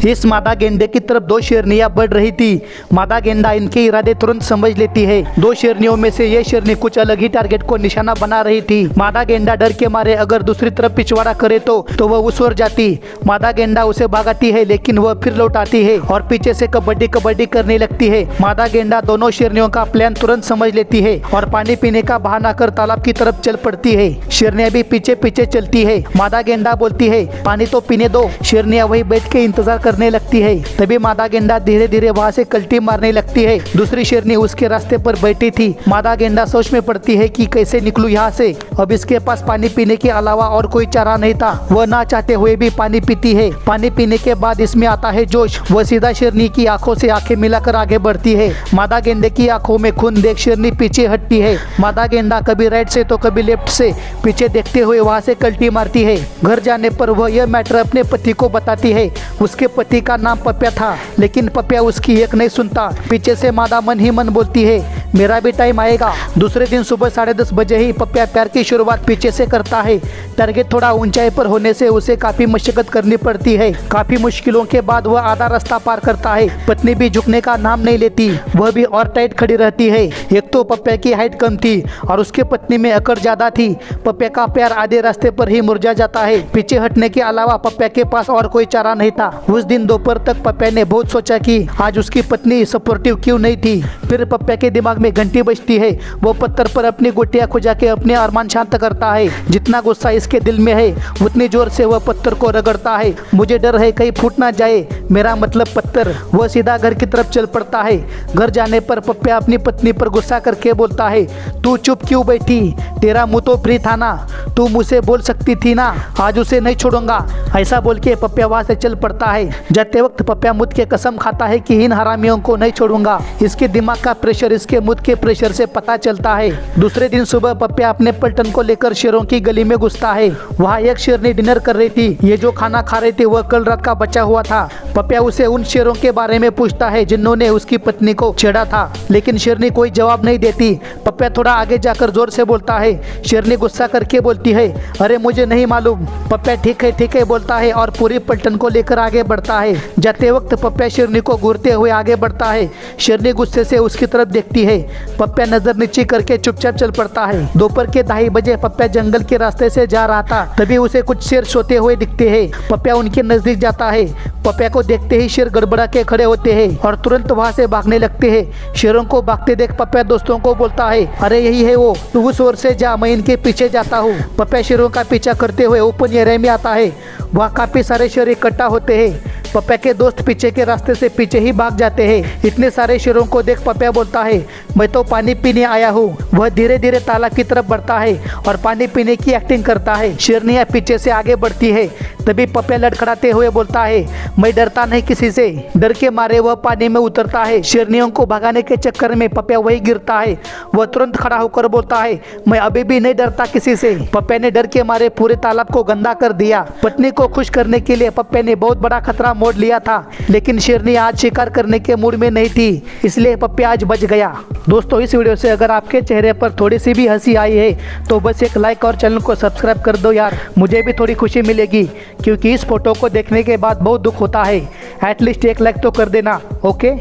इस मादा गेंडे की तरफ दो शेरनियां बढ़ रही थी। मादा गेंडा इनके इरादे तुरंत समझ लेती है। दो शेरनियों में से ये शेरनी कुछ अलग ही टारगेट को निशाना बना रही थी। मादा गेंडा डर के मारे अगर दूसरी तरफ पिछवाड़ा करे तो वह उस ओर जाती। मादा गेंडा उसे भगाती है लेकिन वह फिर लौट आती है और पीछे से कबड्डी कबड्डी करने लगती है। मादा गेंडा दोनों शेरनियों का प्लान तुरंत समझ लेती है और पानी पीने का बहाना कर तालाब की तरफ चल पड़ती है। शेरनियां भी पीछे पीछे चलती है। मादा गेंडा बोलती है, पानी तो पीने दो। शेरनियां वही बैठ के इंतजार करने लगती है। तभी मादा गेंडा धीरे धीरे वहाँ से कल्टी मारने लगती है। दूसरी शेरनी उसके रास्ते पर बैठी थी। मादा गेंडा सोच में पड़ती है कि कैसे निकलूं यहाँ से। अब इसके पास पानी पीने के अलावा और कोई चारा नहीं था। वह ना चाहते हुए भी पानी पीती है। पानी पीने के बाद इसमें आता है जोश। वह सीधा शेरनी की आंखों से आंखें मिलाकर आगे बढ़ती है। मादा गेंडे की आंखों में खून देख शेरनी पीछे हटती है। मादा गेंडा कभी राइट से तो कभी लेफ्ट से पीछे देखते हुए वहाँ से कल्टी मारती है। घर जाने पर वह यह मैटर अपने पति को बताती है। उसके पति का नाम पप्या था, लेकिन पप्या उसकी एक नहीं सुनता। पीछे से मादा मन ही मन बोलती है, मेरा भी टाइम आएगा। दूसरे दिन सुबह 10:30 बजे ही पप्या प्यार की शुरुआत पीछे से करता है। टारगेट थोड़ा ऊंचाई पर होने से उसे काफी मशक्कत करनी पड़ती है। काफी मुश्किलों के बाद वह आधा रास्ता पार करता है। पत्नी भी झुकने का नाम नहीं लेती, वह भी और टाइट खड़ी रहती है। एक तो पप्या की हाइट कम थी और उसके पत्नी में अकड़ ज्यादा थी। पप्या का प्यार आधे रास्ते पर ही मुरझा जाता है। पीछे हटने के अलावा पप्या के पास और कोई चारा नहीं था। उस दिन दोपहर तक पप्या ने बहुत सोचा कि आज उसकी पत्नी सपोर्टिव क्यों नहीं थी। फिर पप्या के दिमाग में घंटी बजती है। वो पत्थर पर अपनी गुटिया खुजा के अपने अरमान शांत करता है। जितना गुस्सा इसके दिल में है उतनी जोर से वह पत्थर को रगड़ता है। मुझे डर है कहीं फूट ना जाए, मेरा मतलब पत्थर। वह सीधा घर की तरफ चल पड़ता है। घर जाने पर पप्या अपनी पत्नी पर गुस्सा करके बोलता है, तू चुप क्यों बैठी? तेरा मुंह तो फ्री था ना, तू मुझसे बोल सकती थी ना, आज उसे नहीं छोड़ूंगा। ऐसा बोल के पप्या वहाँ से चल पड़ता है। जाते वक्त पप्या मुझ के कसम खाता है कि इन हरामियों को नहीं छोड़ूंगा। इसके दिमाग का प्रेशर इसके मुझ के प्रेशर से पता चलता है। दूसरे दिन सुबह पप्या अपने पलटन को लेकर शेरों की गली में घुसता है। वहाँ एक शेरनी डिनर कर रही थी। ये जो खाना खा रही थी वह कल रात का बचा हुआ था। पप्या उसे उन शेरों के बारे में पूछता है जिन्होंने उसकी पत्नी को छेड़ा था, लेकिन शेरनी कोई जवाब नहीं देती। पप्या थोड़ा आगे जाकर जोर से बोलता है। शेरनी गुस्सा करके बोलती है, अरे मुझे नहीं मालूम। पप्या ठीक है बोलता है और पूरी पलटन को लेकर आगे बढ़ता है। जाते वक्त पप्या शेरनी को घूरते हुए आगे बढ़ता है। शेरनी गुस्से से उसकी तरफ देखती है। पप्या नजर नीचे करके चुपचाप चल पड़ता है। दोपहर के 2:30 बजे पप्या जंगल के रास्ते से जा रहा था। तभी उसे कुछ शेर सोते हुए दिखते हैं। पप्या उनके नजदीक जाता है। पप्या को देखते ही शेर गड़बड़ा के खड़े होते हैं और तुरंत वहाँ से भागने लगते हैं। शेरों को भागते देख पप्या दोस्तों को बोलता है, अरे यही है वो, तू उस ओर से जा, मैं इनके पीछे जाता हूँ। पप्या शेरों का पीछा करते हुए ओपन एरिया में आता है। वहाँ काफी सारे शेर इकट्ठा होते हैं। पप्या के दोस्त पीछे के रास्ते से पीछे ही भाग जाते हैं। इतने सारे शेरों को देख पप्या बोलता है, मैं तो पानी पीने आया हूँ। वह धीरे धीरे तालाब की तरफ बढ़ता है और पानी पीने की एक्टिंग करता है। शेरनियाँ पीछे से आगे बढ़ती है। तभी पप्या लड़खड़ाते हुए बोलता है, मैं डरता नहीं किसी से। डर के मारे वह पानी में उतरता है। शेरनियों को भगाने के चक्कर में पप्या वही गिरता है। वह तुरंत खड़ा होकर बोलता है, मैं अभी भी नहीं डरता किसी से। पप्या ने डर के मारे पूरे तालाब को गंदा कर दिया। पत्नी को खुश करने के लिए पप्या ने बहुत बड़ा खतरा मोड़ लिया था, लेकिन शेरनी आज शिकार करने के मूड में नहीं थी, इसलिए पप्या आज बच गया। दोस्तों, इस वीडियो से अगर आपके चेहरे पर थोड़ी सी भी हंसी आई है तो बस एक लाइक और चैनल को सब्सक्राइब कर दो यार, मुझे भी थोड़ी खुशी मिलेगी, क्योंकि इस फोटो को देखने के बाद बहुत दुख होता है। एटलीस्ट एक लाइक तो कर देना। ओके।